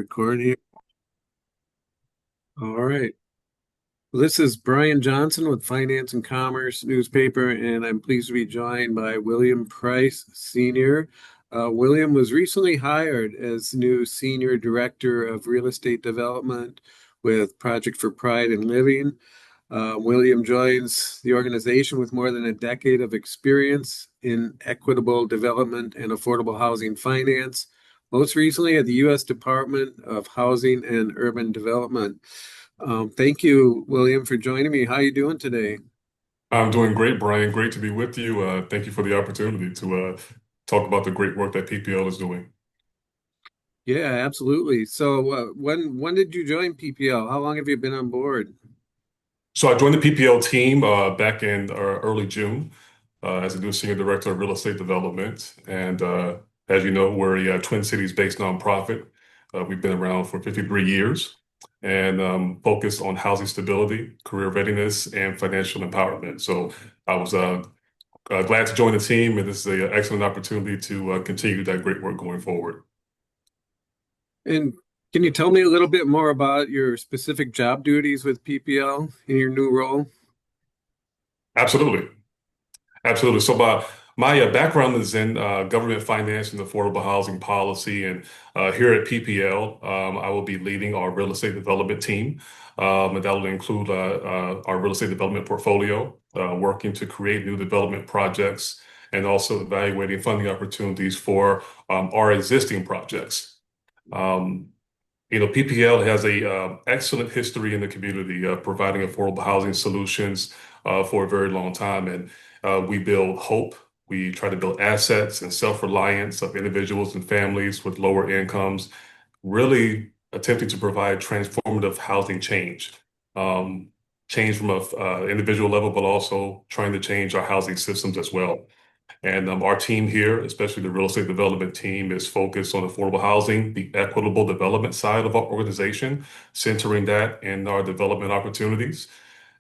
Record here. All right. Well, this is Brian Johnson with Finance and Commerce newspaper, and I'm pleased to be joined by William Price, Sr. William was recently hired as new Senior Director of Real Estate Development with Project for Pride in Living. William joins the organization with more than a decade of experience in equitable development and affordable housing finance, most recently at the U.S. Department of Housing and Urban Development. Thank you, William, for joining me. How are you doing today? I'm doing great, Brian. Great to be with you. Thank you for the opportunity to talk about the great work that PPL is doing. Yeah, absolutely. So, when did you join PPL? How long have you been on board? So I joined the PPL team back in early June as a new senior director of real estate development. And as you know, we're a Twin Cities-based nonprofit. We've been around for 53 years and focused on housing stability, career readiness, and financial empowerment. So I was glad to join the team, and this is an excellent opportunity to continue that great work going forward. And can you tell me a little bit more about your specific job duties with PPL in your new role? Absolutely. Absolutely. So my background is in government finance and affordable housing policy. And here at PPL, I will be leading our real estate development team. And that will include our real estate development portfolio, working to create new development projects and also evaluating funding opportunities for our existing projects. Um, PPL has a excellent history in the community of providing affordable housing solutions for a very long time, and we build hope. We try to build assets and self-reliance of individuals and families with lower incomes, really attempting to provide transformative housing change, um, change from a individual level, but also trying to change our housing systems as well. And our team here, especially the real estate development team, is focused on affordable housing, the equitable development side of our organization, centering that in our development opportunities.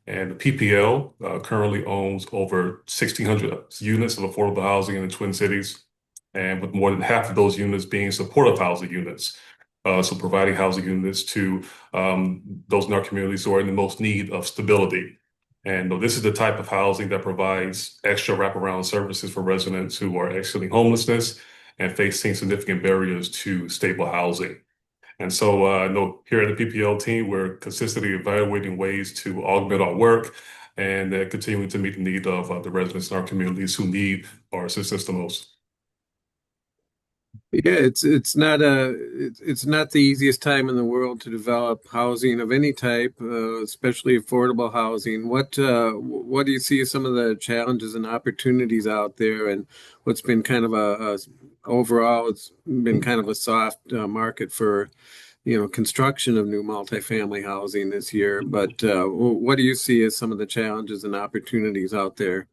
And the PPL currently owns over 1,600 units of affordable housing in the Twin Cities, and with more than half of those units being supportive housing units. So providing housing units to those in our communities who are in the most need of stability. And this is the type of housing that provides extra wraparound services for residents who are exiting homelessness and facing significant barriers to stable housing. And so I know here at the PPL team, we're consistently evaluating ways to augment our work and continuing to meet the need of the residents in our communities who need our assistance the most. Yeah, it's not the easiest time in the world to develop housing of any type, especially affordable housing. What do you see as some of the challenges and opportunities out there, and what's been kind of overall, it's been kind of a soft market for, construction of new multifamily housing this year. But what do you see as some of the challenges and opportunities out there?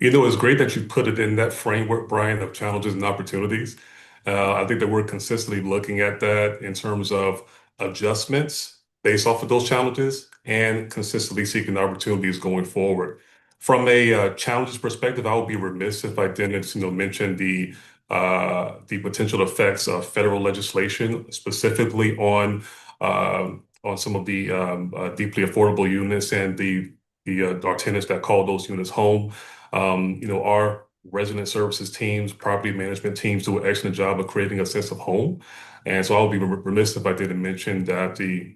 It's great that you put it in that framework, Brian, of challenges and opportunities. I think that we're consistently looking at that in terms of adjustments based off of those challenges and consistently seeking opportunities going forward. From a challenges perspective, I would be remiss if I didn't, mention the potential effects of federal legislation, specifically on some of the deeply affordable units and the our tenants that call those units home. Our resident services teams, property management teams do an excellent job of creating a sense of home. And so I would be remiss if I didn't mention that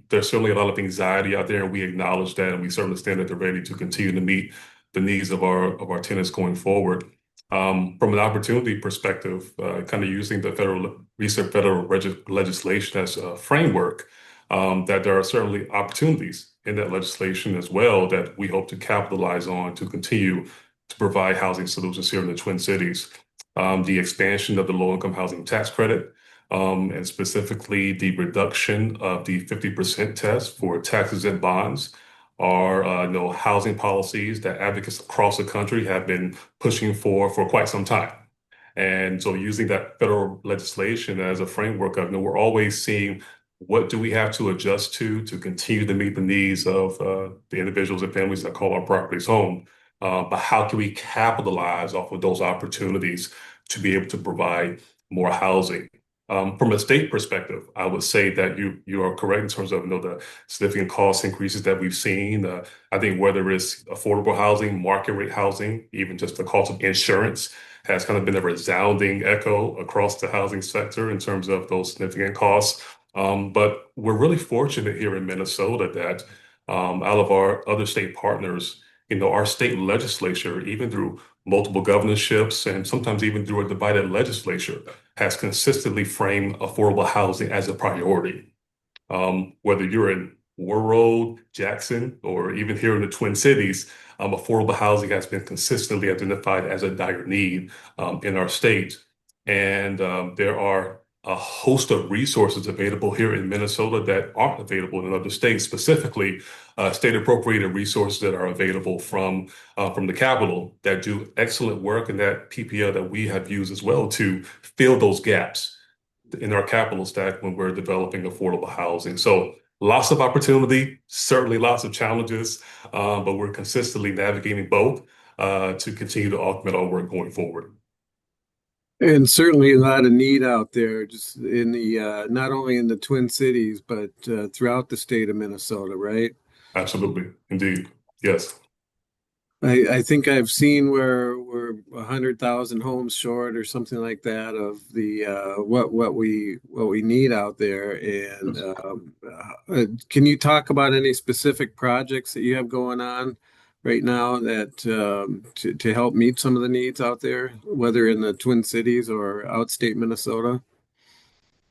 there's certainly a lot of anxiety out there, and we acknowledge that, and we certainly stand at the ready to continue to meet the needs of our tenants going forward. From an opportunity perspective, kind of using the recent federal legislation as a framework, that there are certainly opportunities in that legislation as well that we hope to capitalize on to continue to provide housing solutions here in the Twin Cities. The expansion of the low-income housing tax credit, and specifically the reduction of the 50% test for tax-exempt bonds are housing policies that advocates across the country have been pushing for quite some time. And so using that federal legislation as a framework of, we're always seeing what do we have to adjust to continue to meet the needs of the individuals and families that call our properties home. But how can we capitalize off of those opportunities to be able to provide more housing? From a state perspective, I would say that you are correct in terms of the significant cost increases that we've seen. I think whether it's affordable housing, market rate housing, even just the cost of insurance has kind of been a resounding echo across the housing sector in terms of those significant costs. But we're really fortunate here in Minnesota that out of our other state partners, our state legislature, even through multiple governorships and sometimes even through a divided legislature, has consistently framed affordable housing as a priority. Whether you're in Warroad, Jackson, or even here in the Twin Cities, affordable housing has been consistently identified as a dire need in our state. And there are a host of resources available here in Minnesota that aren't available in other states, specifically state appropriated resources that are available from the Capitol that do excellent work and that PPL that we have used as well to fill those gaps in our capital stack when we're developing affordable housing. So lots of opportunity, certainly lots of challenges, but we're consistently navigating both to continue to augment our work going forward. And certainly a lot of need out there, just in the not only in the Twin Cities, but throughout the state of Minnesota, right? Absolutely. Indeed. Yes. I think I've seen where we're 100,000 homes short or something like that of the what we need out there. And Yes. can you talk about any specific projects that you have going on right now that to help meet some of the needs out there, whether in the Twin Cities or outstate Minnesota?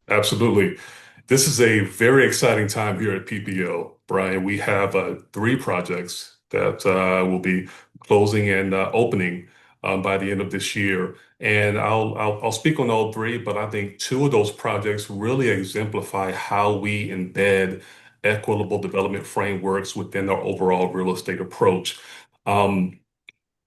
Absolutely. This is a very exciting time here at PPO, Brian. We have three projects that will be closing and opening by the end of this year. And I'll speak on all three, but I think two of those projects really exemplify how we embed equitable development frameworks within our overall real estate approach. Um,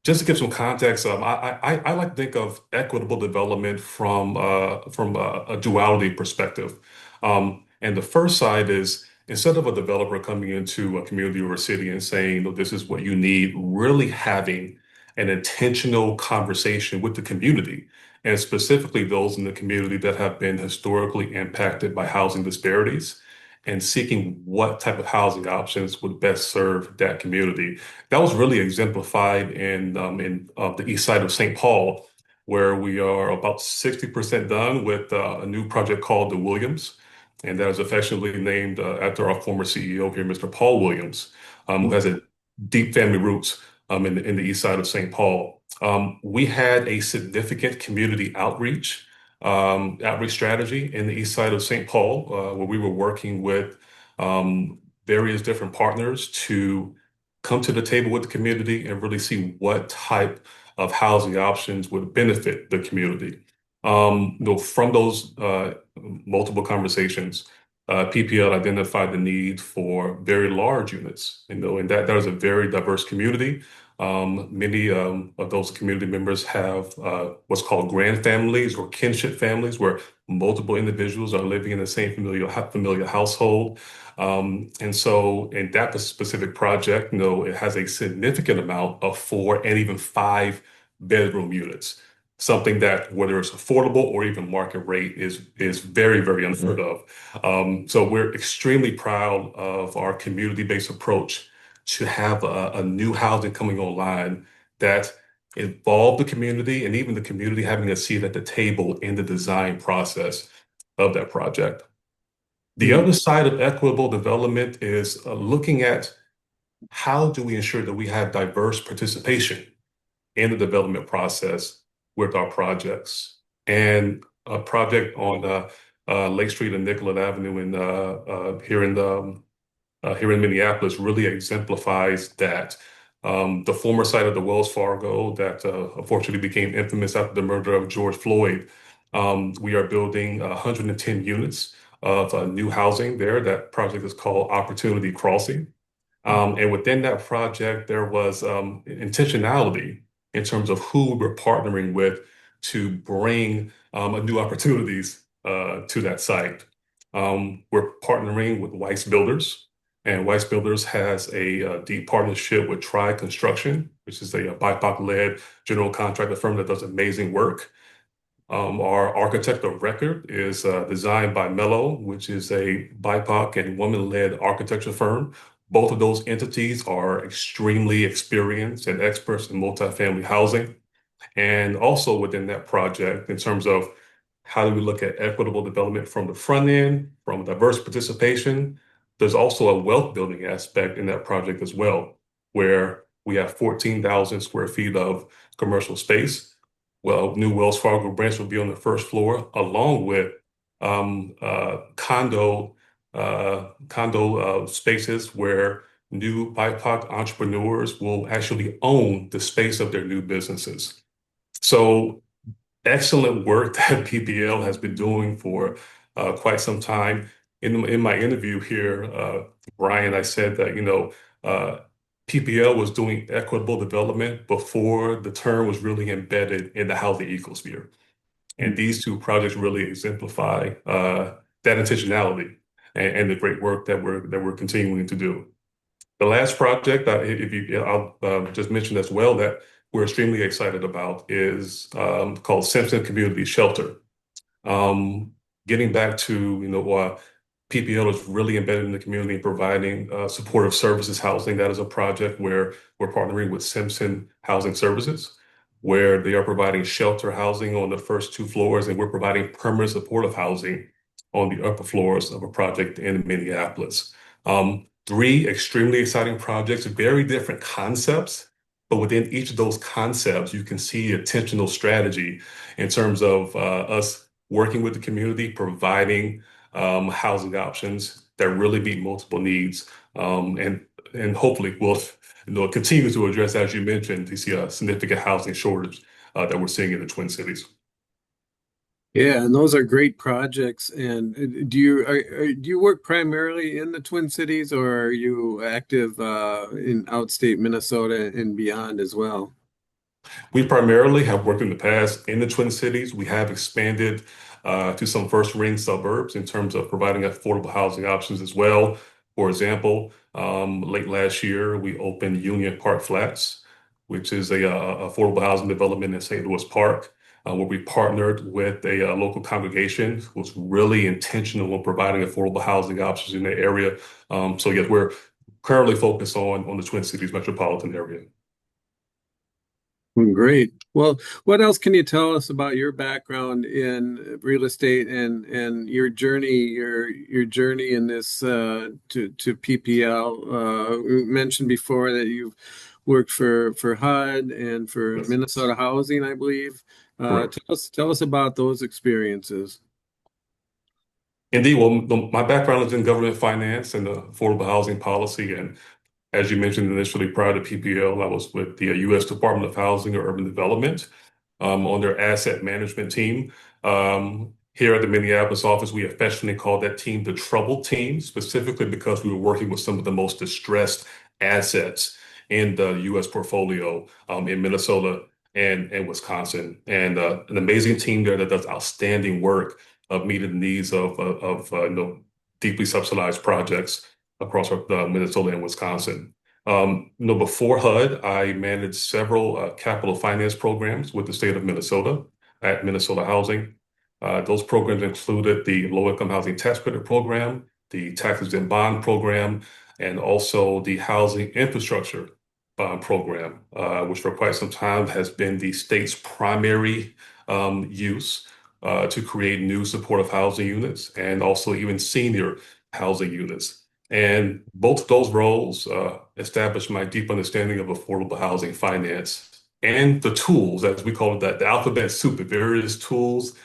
just to give some context, I like to think of equitable development from a duality perspective. And the first side is instead of a developer coming into a community or a city and saying, "No, this is what you need," really having an intentional conversation with the community, and specifically those in the community that have been historically impacted by housing disparities, and seeking what type of housing options would best serve that community. That was really exemplified in the east side of St. Paul, where we are about 60% done with a new project called the Williams, and that is affectionately named after our former CEO here, Mr. Paul Williams, who has a deep family roots in the east side of St. Paul. We had a significant community outreach strategy in the east side of St. Paul, where we were working with various different partners to come to the table with the community and really see what type of housing options would benefit the community. From those multiple conversations, PPL identified the need for very large units, and that is a very diverse community. Many of those community members have what's called grand families or kinship families, where multiple individuals are living in the same familiar household. And so, in that specific project, it has a significant amount of 4 and even 5 bedroom units. Something that, whether it's affordable or even market rate, is very, very unheard of. So we're extremely proud of our community-based approach to have a new housing coming online that involve the community and even the community having a seat at the table in the design process of that project. The Hmm. other side of equitable development is looking at how do we ensure that we have diverse participation in the development process with our projects. And a project on Lake Street and Nicollet Avenue here in Minneapolis really exemplifies that. The former site of the Wells Fargo that unfortunately became infamous after the murder of George Floyd. We are building 110 units of new housing there. That project is called Opportunity Crossing. And within that project, there was intentionality in terms of who we're partnering with to bring new opportunities to that site. We're partnering with Weiss Builders, and Weiss Builders has a deep partnership with Tri Construction, which is a BIPOC-led general contractor firm that does amazing work. Our architect of record is designed by Mello, which is a BIPOC and woman-led architecture firm. Both of those entities are extremely experienced and experts in multifamily housing. And also within that project, in terms of how do we look at equitable development from the front end, from diverse participation, there's also a wealth building aspect in that project as well, where we have 14,000 square feet of commercial space. Well, new Wells Fargo branch will be on the first floor, along with condo spaces where new BIPOC entrepreneurs will actually own the space of their new businesses. So excellent work that PPL has been doing for quite some time. In my interview here, Brian, I said that, PPL was doing equitable development before the term was really embedded in the housing ecosphere. And these two projects really exemplify that intentionality and the great work that we're continuing to do. The last project, I'll just mention as well that we're extremely excited about is called Simpson Community Shelter. Um, Getting back to PPL is really embedded in the community, providing supportive services housing. That is a project where we're partnering with Simpson Housing Services, where they are providing shelter housing on the first two floors, and we're providing permanent supportive housing on the upper floors of a project in Minneapolis. Three extremely exciting projects, very different concepts, but within each of those concepts, you can see intentional strategy in terms of us working with the community, providing housing options that really meet multiple needs, and hopefully will continue to address, as you mentioned, to see a significant housing shortage that we're seeing in the Twin Cities. Yeah, and those are great projects. And do you work primarily in the Twin Cities, or are you active in outstate Minnesota and beyond as well? We primarily have worked in the past in the Twin Cities. We have expanded to some first ring suburbs in terms of providing affordable housing options as well. For example, late last year, we opened Union Park Flats, which is a affordable housing development in St. Louis Park, where we partnered with a local congregation who was really intentional in providing affordable housing options in the area. So yes, we're currently focused on the Twin Cities metropolitan area. Great. Well, what else can you tell us about your background in real estate and your journey in this to PPL? You mentioned before that you've worked for HUD and for Yes, Minnesota Housing, I believe. correct. Tell us about those experiences. Indeed, well, my background is in government finance and affordable housing policy. And as you mentioned initially, prior to PPL, I was with the U.S. Department of Housing and Urban Development on their asset management team. Here at the Minneapolis office, we affectionately call that team the Trouble Team, specifically because we were working with some of the most distressed assets in the U.S. portfolio in Minnesota and Wisconsin. And an amazing team there that does outstanding work of meeting the needs of deeply subsidized projects across Minnesota and Wisconsin. Before HUD, I managed several capital finance programs with the state of Minnesota at Minnesota Housing. Those programs included the low-income housing tax credit program, the tax-exempt bond program, and also the housing infrastructure bond program, which for quite some time has been the state's primary use to create new supportive housing units and also even senior housing units. And both of those roles established my deep understanding of affordable housing finance and the tools, as we call it, the alphabet soup, the various tools,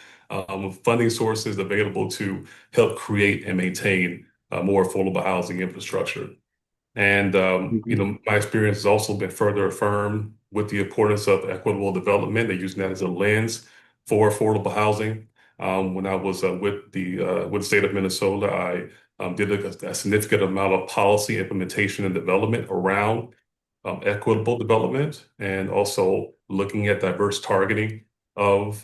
funding sources available to help create and maintain more affordable housing infrastructure. And my experience has also been further affirmed with the importance of equitable development and using that as a lens for affordable housing. When I was with the state of Minnesota, I did a significant amount of policy implementation and development around equitable development, and also looking at diverse targeting of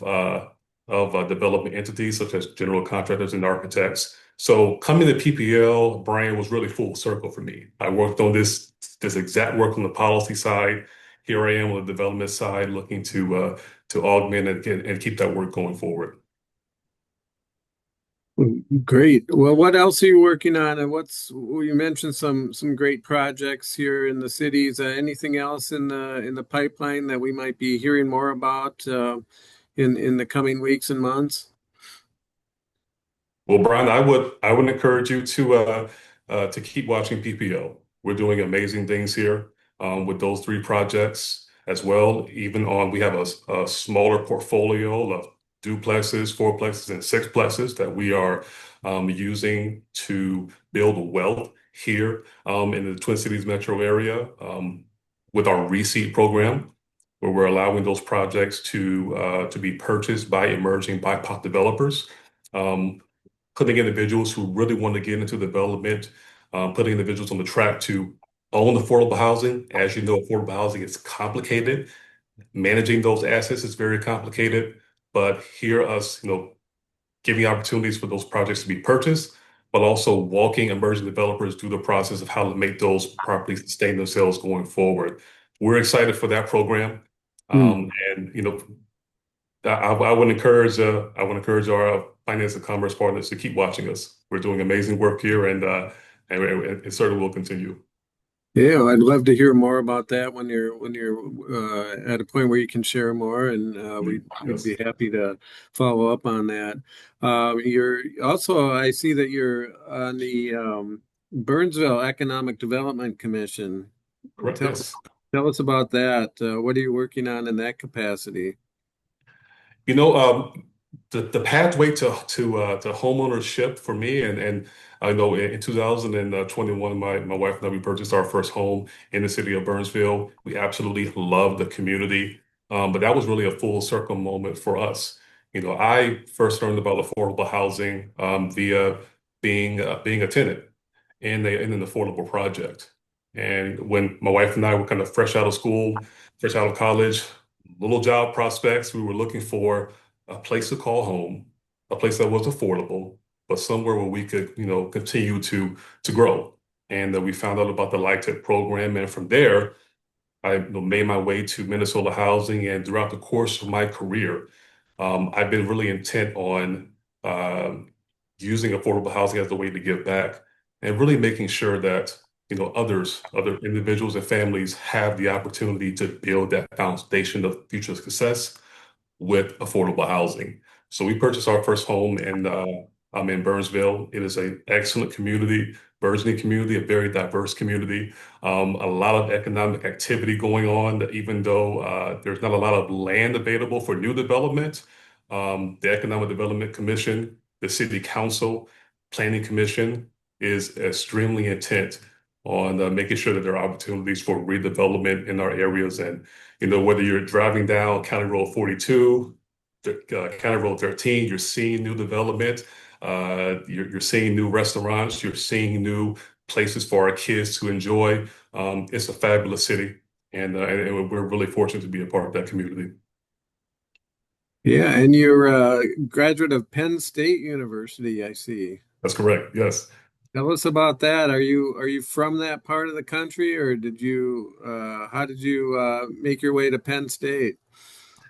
development entities such as general contractors and architects. So coming to PPL, Brian, was really full circle for me. I worked on this exact work on the policy side. Here I am on the development side, looking to to augment and keep that work going forward. Great. Well, what else are you working on? And well, you mentioned some great projects here in the cities. Anything else in the pipeline that we might be hearing more about in the coming weeks and months? Well, Brian, I would encourage you to keep watching PPO. We're doing amazing things here with those three projects as well. Even on we have a smaller portfolio of duplexes, fourplexes, and sixplexes that we are using to build wealth here in the Twin Cities metro area with our reseed program, where we're allowing those projects to be purchased by emerging BIPOC developers. Um, Putting individuals who really want to get into development, putting individuals on the track to own affordable housing. As you know, affordable housing is complicated. Managing those assets is very complicated. But here us, giving opportunities for those projects to be purchased, but also walking emerging developers through the process of how to make those properties sustain themselves going forward. We're excited for that program. Hmm. And I would encourage our finance and commerce partners to keep watching us. We're doing amazing work here, and it certainly will continue. Yeah, I'd love to hear more about that when you're at a point where you can share more, and we'd Yes, be happy to follow up on that. You're also, I see that you're on the Burnsville Economic Development Commission. correct. Tell Yes. tell us about that. What are you working on in that capacity? You know, the pathway to homeownership for me, and I know in 2021, my wife and I, we purchased our first home in the city of Burnsville. We absolutely love the community, but that was really a full circle moment for us. I first learned about affordable housing via being a tenant in an affordable project. And when my wife and I were kind of fresh out of school, fresh out of college, little job prospects, we were looking for a place to call home, a place that was affordable, but somewhere where we could, continue to grow. And we found out about the LIHTC program, and from there, I made my way to Minnesota Housing, and throughout the course of my career, I've been really intent on using affordable housing as a way to give back, and really making sure that other individuals and families have the opportunity to build that foundation of future success with affordable housing. So we purchased our first home in Burnsville. It is an excellent community, burgeoning community, a very diverse community. A lot of economic activity going on, even though there's not a lot of land available for new development. The Economic Development Commission, the City Council, Planning Commission is extremely intent on making sure that there are opportunities for redevelopment in our areas. And whether you're driving down County Road 42, County Road 13, you're seeing new development. You're seeing new restaurants. You're seeing new places for our kids to enjoy. It's a fabulous city, and we're really fortunate to be a part of that community. Yeah, and you're a graduate of Penn State University, I see. That's correct. Yes. Tell us about that. Are you from that part of the country, or how did you make your way to Penn State?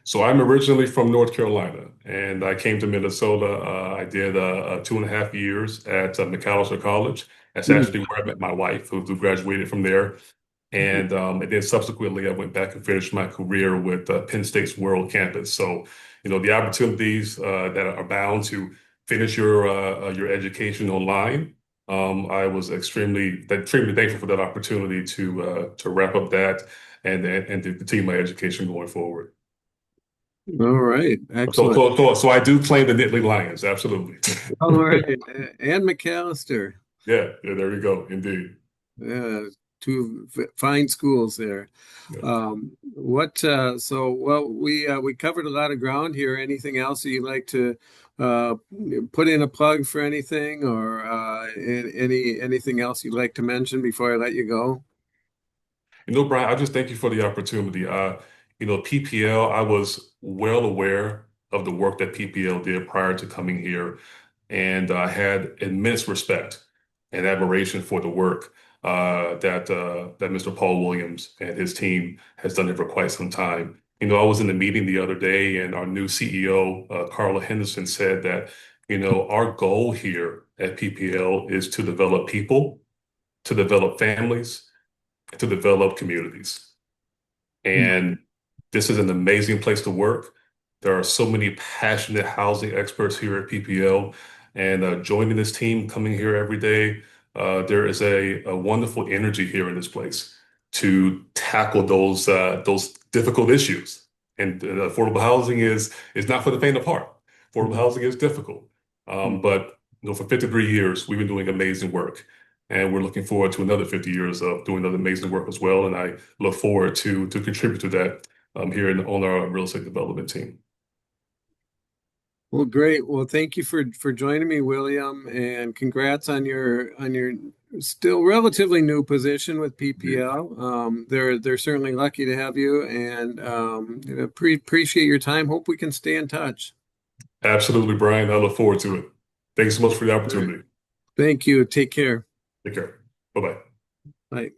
So I'm originally from North Carolina, and I came to Minnesota. I did 2.5 years at Macalester College. That's Hmm. actually where I met my wife, who graduated from there. And then subsequently, I went back and finished my career with Penn State's World Campus. So, the opportunities that are bound to finish your education online. I was extremely thankful for that opportunity to wrap up that and to continue my education going forward. All right, So, excellent. so, so, so I do claim the Nittany Lions, absolutely. All right, and McAllister. Yeah, yeah, there we go. Indeed. Yeah, two fine schools there. Yeah. Well, we covered a lot of ground here. Anything else that you'd like to uh, put in a plug for anything, or anything else you'd like to mention before I let you go? Brian, I just thank you for the opportunity. PPL, I was well aware of the work that PPL did prior to coming here, and I had immense respect and admiration for the work that Mr. Paul Williams and his team has done it for quite some time. I was in the meeting the other day, and our new CEO, Carla Henderson, said that, our goal here at PPL is to develop people, to develop families, to develop communities. Mm. And this is an amazing place to work. There are so many passionate housing experts here at PPL, and joining this team, coming here every day, there is a wonderful energy here in this place to tackle those difficult issues. And affordable housing is not for the faint of heart. Affordable Mhm. housing is difficult, Mhm. but for 53 years, we've been doing amazing work. And we're looking forward to another 50 years of doing that amazing work as well. And I look forward to contribute to that here on our real estate development team. Well, great. Well, thank you for joining me, William, and congrats on your still relatively new position with PPL. They're certainly lucky to have you, and appreciate your time. Hope we can stay in touch. Absolutely, Brian. I look forward to it. Thanks so much for the All right. opportunity. Thank you. Take care. Take care. Bye bye. Bye.